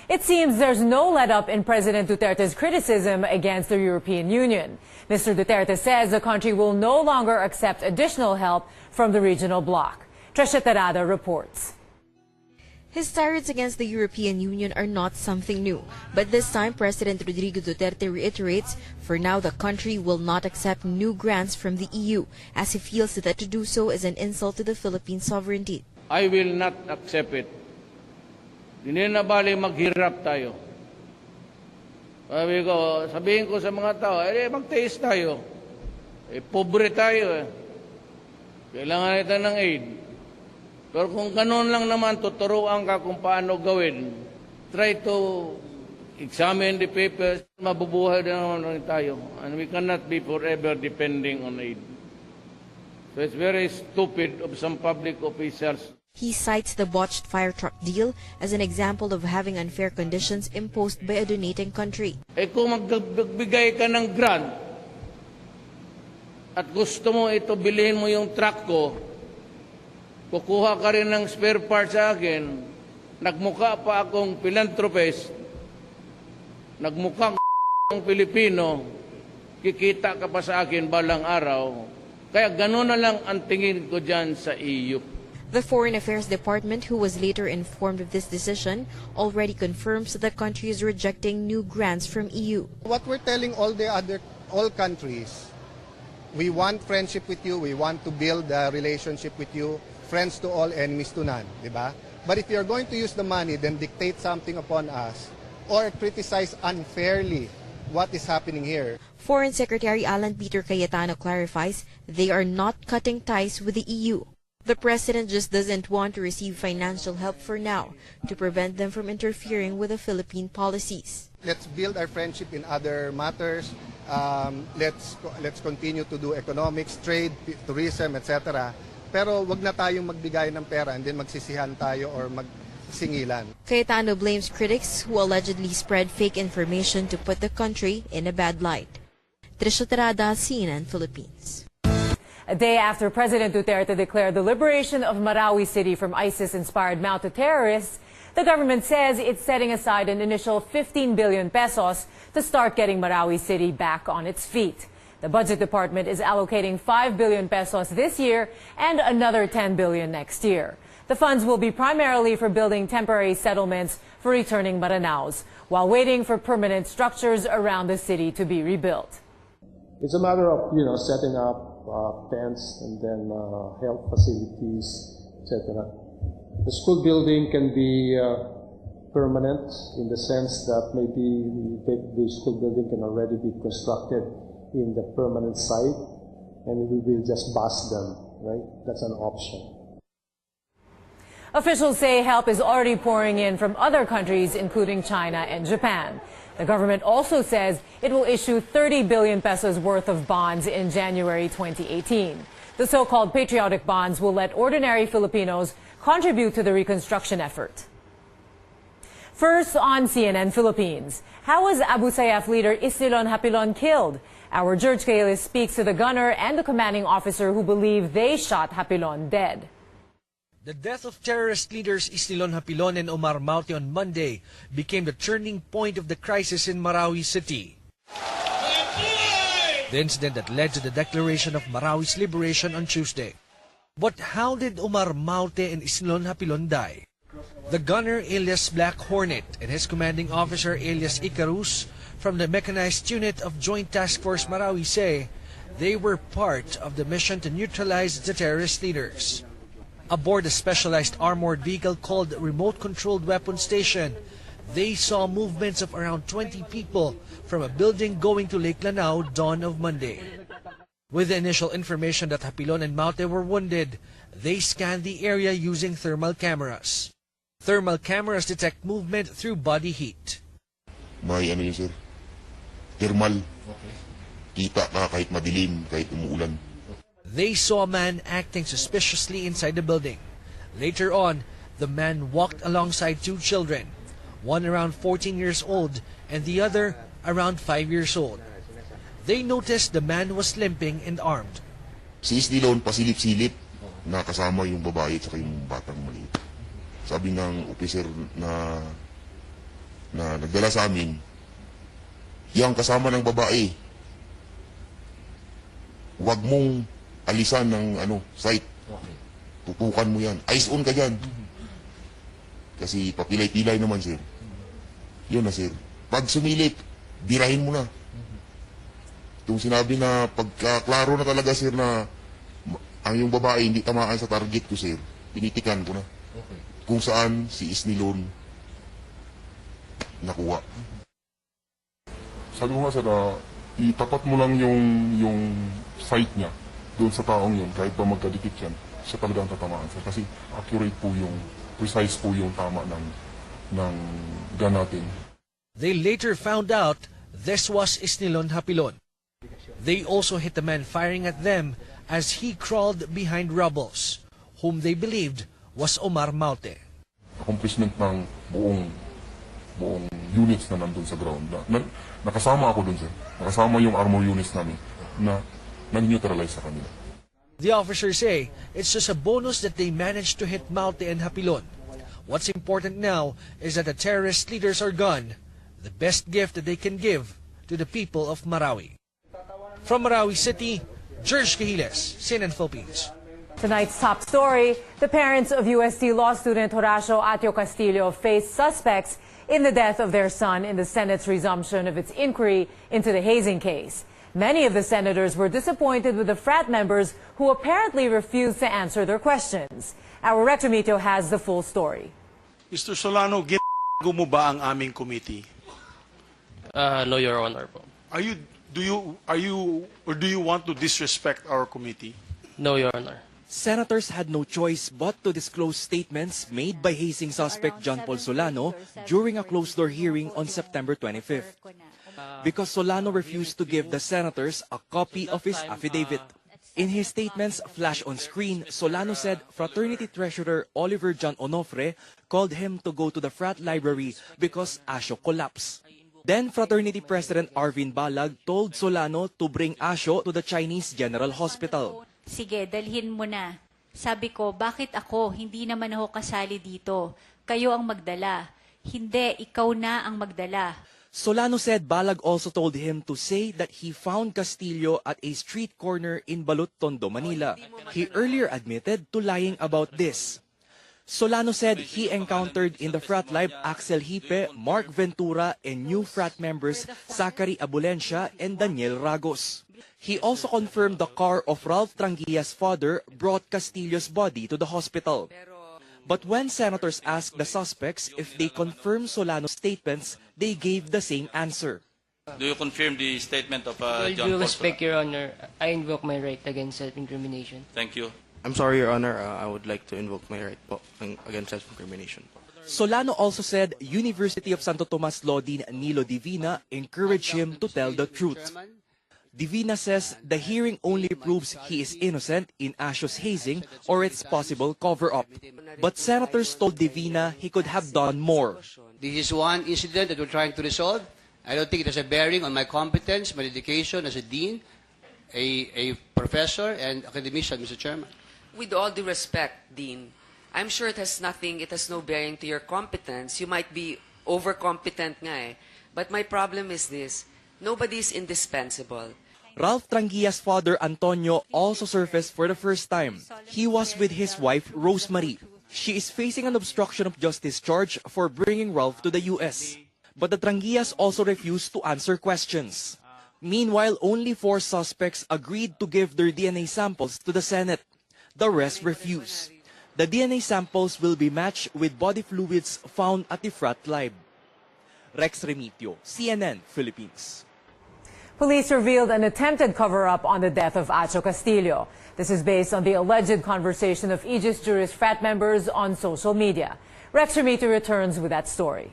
It seems there's no let-up in President Duterte's criticism against the European Union. Mr. Duterte says the country will no longer accept additional help from the regional bloc. Trisha Tarada reports. His tirades against the European Union are not something new, but this time President Rodrigo Duterte reiterates for now the country will not accept new grants from the EU, as he feels that to do so is an insult to the Philippine sovereignty. I will not accept it. Hindi na bali maghirap tayo. Sabihin ko sa mga tao, mag-taste tayo. Pobre tayo. Kailangan natin ng aid. Pero kung ganun lang naman, tuturuan ka kung paano gawin. Try to examine the papers. Mabubuhay na naman tayo. And we cannot be forever depending on aid. So it's very stupid of some public officials. He cites the botched fire truck deal as an example of having unfair conditions imposed by a donating country. Kung magbigay ka ng grant at gusto mo ito, bilhin mo yung truck ko, kukuha ka rin ng spare part sa akin, nagmukha pa akong philanthropist, nagmukhang ng Pilipino, kikita ka pa sa akin balang araw. Kaya gano'n na lang ang tingin ko dyan sa EU. The Foreign Affairs Department, who was later informed of this decision, already confirms that the country is rejecting new grants from EU. What we're telling all countries, we want friendship with you, we want to build a relationship with you, friends to all, enemies to none, diba? But if you're going to use the money, then dictate something upon us or criticize unfairly what is happening here. Foreign Secretary Alan Peter Cayetano clarifies they are not cutting ties with the EU. The president just doesn't want to receive financial help for now to prevent them from interfering with the Philippine policies. Let's build our friendship in other matters. Let's continue to do economics, trade, tourism, etc. Pero wag na tayong magbigay ng pera and then magsisihan tayo or magsingilan. Cayetano blames critics who allegedly spread fake information to put the country in a bad light. Trisha Tarada, CNN Philippines. A day after President Duterte declared the liberation of Marawi City from ISIS-inspired Mao terrorists, the government says it's setting aside an initial 15 billion pesos to start getting Marawi City back on its feet. The Budget Department is allocating 5 billion pesos this year and another 10 billion next year. The funds will be primarily for building temporary settlements for returning Maranaos, while waiting for permanent structures around the city to be rebuilt. It's a matter of, setting up tents and then health facilities, etc. The school building can be permanent in the sense that maybe the school building can already be constructed in the permanent site and we will just bus them, right? That's an option. Officials say help is already pouring in from other countries, including China and Japan. The government also says it will issue 30 billion pesos worth of bonds in January 2018. The so-called patriotic bonds will let ordinary Filipinos contribute to the reconstruction effort. First on CNN Philippines, how was Abu Sayyaf leader Isnilon Hapilon killed? Our George Caelis speaks to the gunner and the commanding officer who believe they shot Hapilon dead. The death of terrorist leaders Isnilon Hapilon and Omar Maute on Monday became the turning point of the crisis in Marawi City. The incident that led to the declaration of Marawi's liberation on Tuesday. But how did Omar Maute and Isnilon Hapilon die? The gunner alias Black Hornet and his commanding officer alias Icarus from the mechanized unit of Joint Task Force Marawi say they were part of the mission to neutralize the terrorist leaders. Aboard a specialized armored vehicle called Remote Controlled Weapon Station, they saw movements of around 20 people from a building going to Lake Lanao dawn of Monday. With the initial information that Hapilon and Maute were wounded, they scanned the area using thermal cameras. Thermal cameras detect movement through body heat. May yun, sir. Thermal. Kita ka kahit madilim, kahit umuulan. They saw a man acting suspiciously inside the building. Later on, the man walked alongside two children. one around 14 years old and the other around 5 years old. They noticed the man was limping and armed. Si Isnilon, pasilip-silip na kasama yung babae at yung batang maliit. Sabi ng officer na nagdala sa amin, yung kasama ng babae, huwag mong alisan ng site. Tutukan mo yan. Eyes on ka dyan. Kasi papilay-pilay naman, sir. Yun na, sir. Pag sumilip, birahin mo na. Itong sinabi na pagkaklaro na talaga, sir, na ang yung babae hindi tamaan sa target ko, sir, pinitikan ko na. Kung saan si Isnilon nakuha. Sabi mo nga, sir, itapat mo lang yung site niya doon sa taong yun, kahit pa magkadikit yan, siya talagang tatamaan, sir. Kasi accurate po precise po yung tama ng gun natin. They later found out this was Isnilon Hapilon. They also hit the man firing at them as he crawled behind rubbles, whom they believed was Omar Maute. Accomplishment ng buong units na nandun sa ground. Nakasama ako dun, sir. Nakasama yung armor units namin na nag-neutralize sa kanila. The officers say it's just a bonus that they managed to hit Maute and Hapilon. What's important now is that the terrorist leaders are gone, the best gift that they can give to the people of Marawi. From Marawi City, George Cahiles, CNN Philippines. Tonight's top story, the parents of UST law student Horacio Atio Castillo face suspects in the death of their son in the Senate's resumption of its inquiry into the hazing case. Many of the senators were disappointed with the frat members who apparently refused to answer their questions. Our Rector Mito has the full story. Mr. Solano, ginago mo ba ang aming committee? No, Your Honor. Do you want to disrespect our committee? No, Your Honor. Senators had no choice but to disclose statements made by hazing suspect John Paul Solano during a closed-door hearing on September 25th. Because Solano refused to give the senators a copy of his affidavit. In his statements flashed on screen, Solano said fraternity treasurer Oliver John Onofre called him to go to the frat library because Asio collapsed. Then fraternity president Arvin Balag told Solano to bring Asio to the Chinese General Hospital. Sige, dalhin mo na. Sabi ko, bakit ako? Hindi naman ako kasali dito. Kayo ang magdala. Hindi, ikaw na ang magdala. Solano said Balag also told him to say that he found Castillo at a street corner in Balut, Tondo, Manila. He earlier admitted to lying about this. Solano said he encountered in the frat life Axel Hipe, Mark Ventura, and new frat members Zachary Abulencia and Daniel Ragos. He also confirmed the car of Ralph Tranguia's father brought Castillo's body to the hospital. But when senators asked the suspects if they confirmed Solano's statements, they gave the same answer. Do you confirm the statement of With John due Paul? respect, Your Honor, I invoke my right against self-incrimination. Thank you. I'm sorry, Your Honor. I would like to invoke my right against self-incrimination. Solano also said University of Santo Tomas Law Dean Nilo Divina encouraged him to tell the truth. Divina says the hearing only proves he is innocent in Asio's hazing or its possible cover-up. But senators told Divina he could have done more. This is one incident that we're trying to resolve. I don't think it has a bearing on my competence, my dedication as a dean, a professor, and academician, Mr. Chairman. With all due respect, Dean, I'm sure it has no bearing to your competence. You might be overcompetent nga eh. But my problem is this, nobody is indispensable. Ralph Tranguia's father, Antonio, also surfaced for the first time. He was with his wife, Rosemary. She is facing an obstruction of justice charge for bringing Ralph to the U.S. But the Tranguias also refused to answer questions. Meanwhile, only 4 suspects agreed to give their DNA samples to the Senate. The rest refused. The DNA samples will be matched with body fluids found at the frat lab. Rex Remitio, CNN, Philippines. Police revealed an attempted cover-up on the death of Atio Castillo. This is based on the alleged conversation of Aegis Juris frat members on social media. Rex Remitio returns with that story.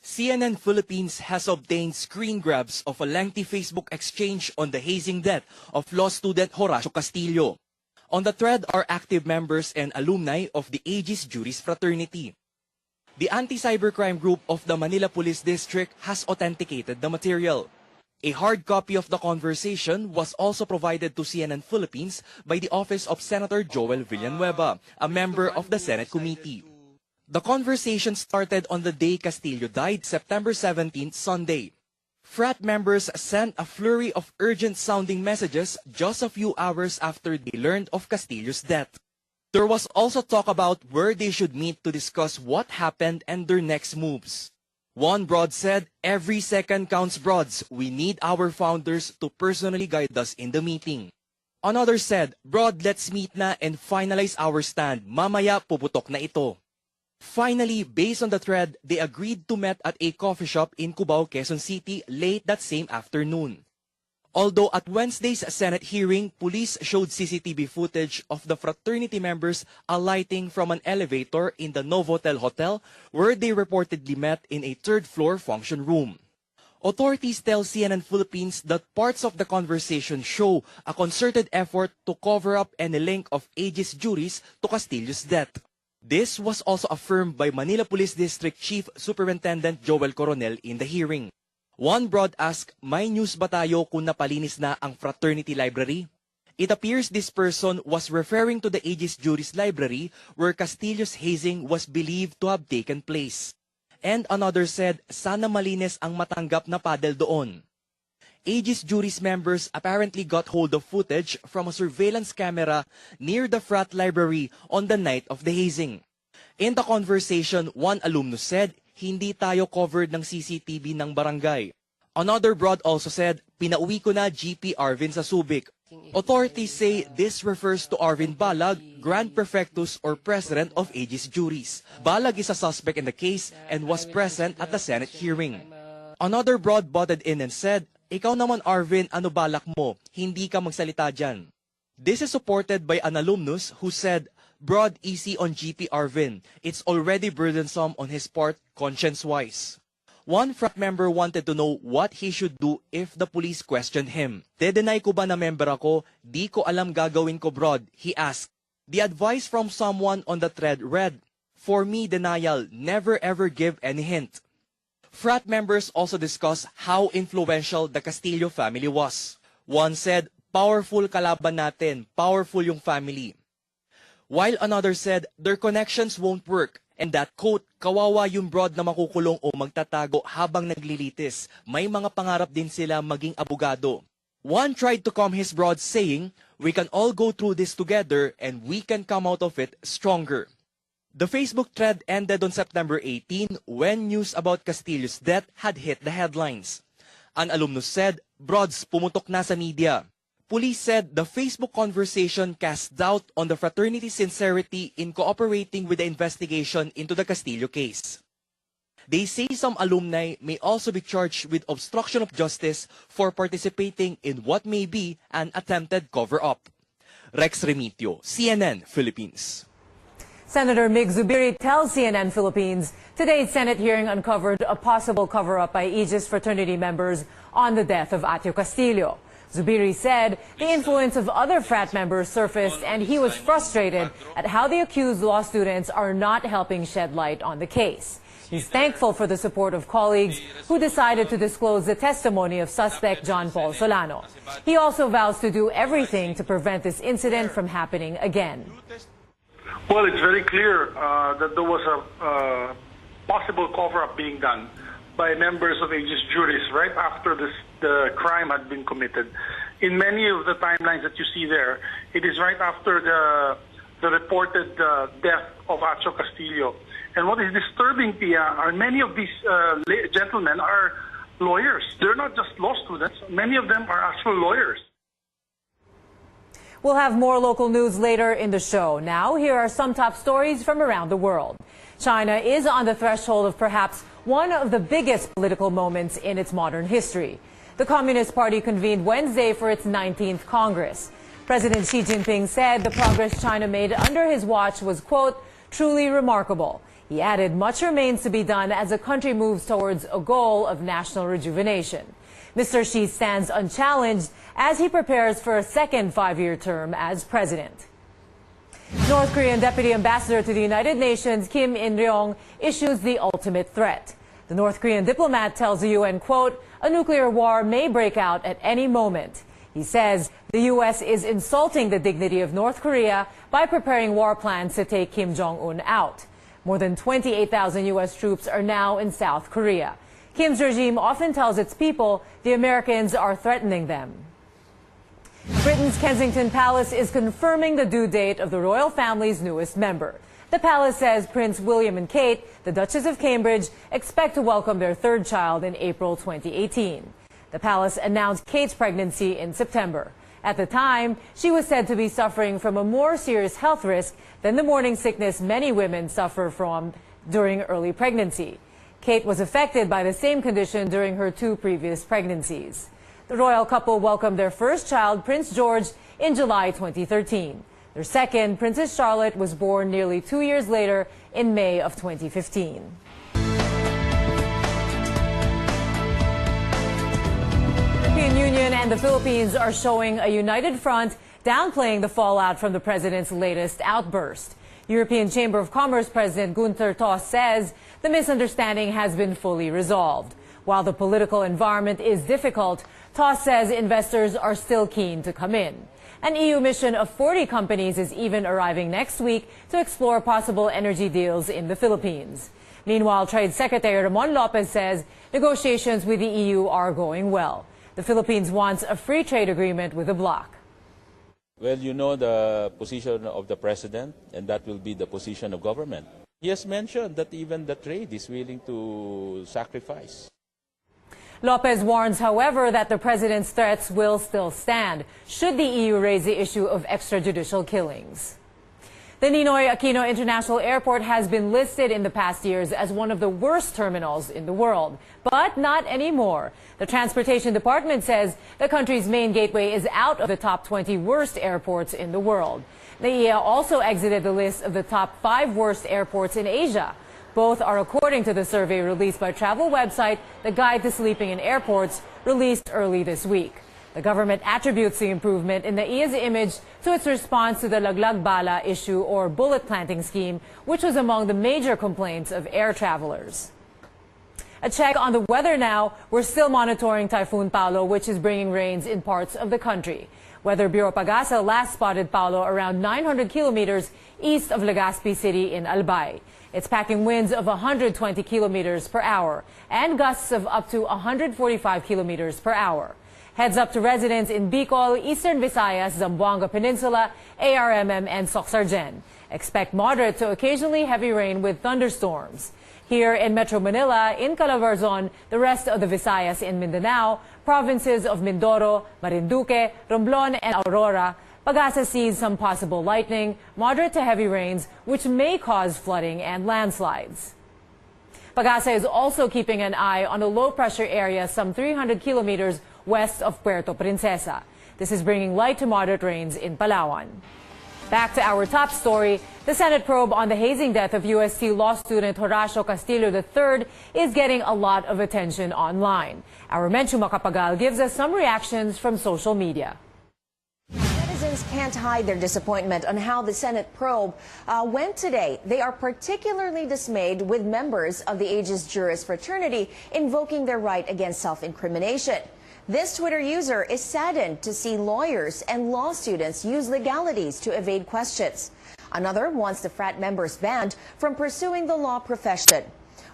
CNN Philippines has obtained screen grabs of a lengthy Facebook exchange on the hazing death of law student Horacio Castillo. On the thread are active members and alumni of the Aegis Juris fraternity. The anti-cybercrime group of the Manila Police District has authenticated the material. A hard copy of the conversation was also provided to CNN Philippines by the office of Senator Joel Villanueva, a member of the Senate committee. The conversation started on the day Castillo died, September 17th, Sunday. Frat members sent a flurry of urgent-sounding messages just a few hours after they learned of Castillo's death. There was also talk about where they should meet to discuss what happened and their next moves. One broad said, "Every second counts, broads. We need our founders to personally guide us in the meeting." Another said, "Broad, let's meet na and finalize our stand. Mamaya puputok na ito." Finally, based on the thread, they agreed to meet at a coffee shop in Cubao, Quezon City late that same afternoon. Although at Wednesday's Senate hearing, police showed CCTV footage of the fraternity members alighting from an elevator in the Novotel Hotel where they reportedly met in a third-floor function room. Authorities tell CNN Philippines that parts of the conversation show a concerted effort to cover up any link of aegis juris to Castillo's death. This was also affirmed by Manila Police District Chief Superintendent Joel Coronel in the hearing. One broad asked, "May news ba tayo kung napalinis na ang fraternity library?" It appears this person was referring to the aegis juris library where Castillo's hazing was believed to have taken place. And another said, "Sana malinis ang matanggap na paddle doon." Aegis juris members apparently got hold of footage from a surveillance camera near the frat library on the night of the hazing. In the conversation, one alumnus said, "Hindi tayo covered ng CCTV ng barangay." Another broad also said, "Pinauwi ko na GP Arvin sa Subic." Authorities say this refers to Arvin Balag, Grand Prefectus or President of Aegis Juris. Balag is a suspect in the case and was present at the Senate hearing. Another broad butted in and said, "Ikaw naman Arvin, ano balak mo? Hindi ka magsalita dyan." This is supported by an alumnus who said, "Broad, easy on GP Arvin. It's already burdensome on his part, conscience-wise." One frat member wanted to know what he should do if the police questioned him. "Dedenay ko ba na member ako? Di ko alam gagawin ko, broad," he asked. The advice from someone on the thread read, "For me, denial, never ever give any hint." Frat members also discussed how influential the Castillo family was. One said, "Powerful kalaban natin, powerful yung family." While another said, "Their connections won't work," and that, quote, "Kawawa yung broad na makukulong o magtatago habang naglilitis. May mga pangarap din sila maging abogado." One tried to calm his broad saying, "We can all go through this together and we can come out of it stronger." The Facebook thread ended on September 18 when news about Castillo's death had hit the headlines. An alumnus said, "Broads, pumutok na sa media." Police said the Facebook conversation cast doubt on the fraternity's sincerity in cooperating with the investigation into the Castillo case. They say some alumni may also be charged with obstruction of justice for participating in what may be an attempted cover-up. Rex Remitio, CNN Philippines. Senator Mig Zubiri tells CNN Philippines today's Senate hearing uncovered a possible cover-up by Aegis fraternity members on the death of Atio Castillo. Zubiri said the influence of other frat members surfaced and he was frustrated at how the accused law students are not helping shed light on the case. He's thankful for the support of colleagues who decided to disclose the testimony of suspect John Paul Solano. He also vows to do everything to prevent this incident from happening again. Well, it's very clear that there was a possible cover-up being done by members of Aegis Juris right after the crime had been committed. In many of the timelines that you see there, it is right after the reported death of Atio Castillo. And what is disturbing, Pia, are many of these gentlemen are lawyers. They're not just law students. Many of them are actual lawyers. We'll have more local news later in the show. Now, here are some top stories from around the world. China is on the threshold of perhaps one of the biggest political moments in its modern history. The Communist Party convened Wednesday for its 19th Congress. President Xi Jinping said the progress China made under his watch was, quote, truly remarkable. He added much remains to be done as the country moves towards a goal of national rejuvenation. Mr. Xi stands unchallenged as he prepares for a second five-year term as president. North Korean Deputy Ambassador to the United Nations Kim In-ryong issues the ultimate threat. The North Korean diplomat tells the UN, quote, a nuclear war may break out at any moment. He says the U.S. is insulting the dignity of North Korea by preparing war plans to take Kim Jong-un out. More than 28,000 U.S. troops are now in South Korea. Kim's regime often tells its people the Americans are threatening them. Britain's Kensington Palace is confirming the due date of the royal family's newest member. The palace says Prince William and Kate, the Duchess of Cambridge, expect to welcome their third child in April 2018. The palace announced Kate's pregnancy in September. At the time, she was said to be suffering from a more serious health risk than the morning sickness many women suffer from during early pregnancy. Kate was affected by the same condition during her 2 previous pregnancies. The royal couple welcomed their first child, Prince George, in July 2013. Their second, Princess Charlotte, was born nearly 2 years later in May of 2015. The European Union and the Philippines are showing a united front, downplaying the fallout from the president's latest outburst. European Chamber of Commerce President Gunter Toss says the misunderstanding has been fully resolved. While the political environment is difficult, Toss says investors are still keen to come in. An EU mission of 40 companies is even arriving next week to explore possible energy deals in the Philippines. Meanwhile, Trade Secretary Ramon Lopez says negotiations with the EU are going well. The Philippines wants a free trade agreement with the bloc. Well, you know the position of the president, and that will be the position of government. He has mentioned that even the trade is willing to sacrifice. Lopez warns, however, that the president's threats will still stand should the EU raise the issue of extrajudicial killings. The Ninoy Aquino International Airport has been listed in the past years as one of the worst terminals in the world, but not anymore. The Transportation Department says the country's main gateway is out of the top 20 worst airports in the world. NAIA also exited the list of the top 5 worst airports in Asia. Both are according to the survey released by travel website The Guide to Sleeping in Airports, released early this week. The government attributes the improvement in NAIA's image to its response to the Laglag Bala issue or bullet planting scheme, which was among the major complaints of air travelers. A check on the weather now. We're still monitoring Typhoon Paolo, which is bringing rains in parts of the country. Weather Bureau Pagasa last spotted Paolo around 900 kilometers east of Legazpi City in Albay. It's packing winds of 120 kilometers per hour and gusts of up to 145 kilometers per hour. Heads up to residents in Bicol, Eastern Visayas, Zamboanga Peninsula, ARMM, and Soxargen. Expect moderate to occasionally heavy rain with thunderstorms. Here in Metro Manila, in Calabarzon, the rest of the Visayas in Mindanao, provinces of Mindoro, Marinduque, Romblon, and Aurora, Pagasa sees some possible lightning, moderate to heavy rains, which may cause flooding and landslides. Pagasa is also keeping an eye on a low-pressure area some 300 kilometers west of Puerto Princesa. This is bringing light to moderate rains in Palawan. Back to our top story. The Senate probe on the hazing death of UST law student Horacio Castillo III is getting a lot of attention online. Our Menchu Macapagal gives us some reactions from social media. Netizens can't hide their disappointment on how the Senate probe went today. They are particularly dismayed with members of the Aegis Juris fraternity invoking their right against self-incrimination. This Twitter user is saddened to see lawyers and law students use legalities to evade questions. Another wants the frat members banned from pursuing the law profession.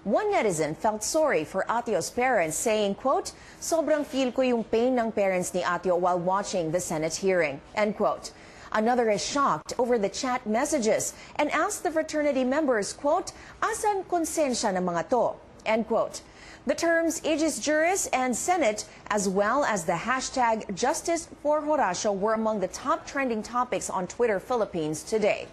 One netizen felt sorry for Atio's parents, saying, quote, "Sobrang feel ko yung pain ng parents ni Atio while watching the Senate hearing," end quote. Another is shocked over the chat messages and asked the fraternity members, quote, "Asan konsensya ng mga to," end quote. The terms Aegis Juris and Senate, as well as the hashtag Justice for Horacio, were among the top trending topics on Twitter Philippines today.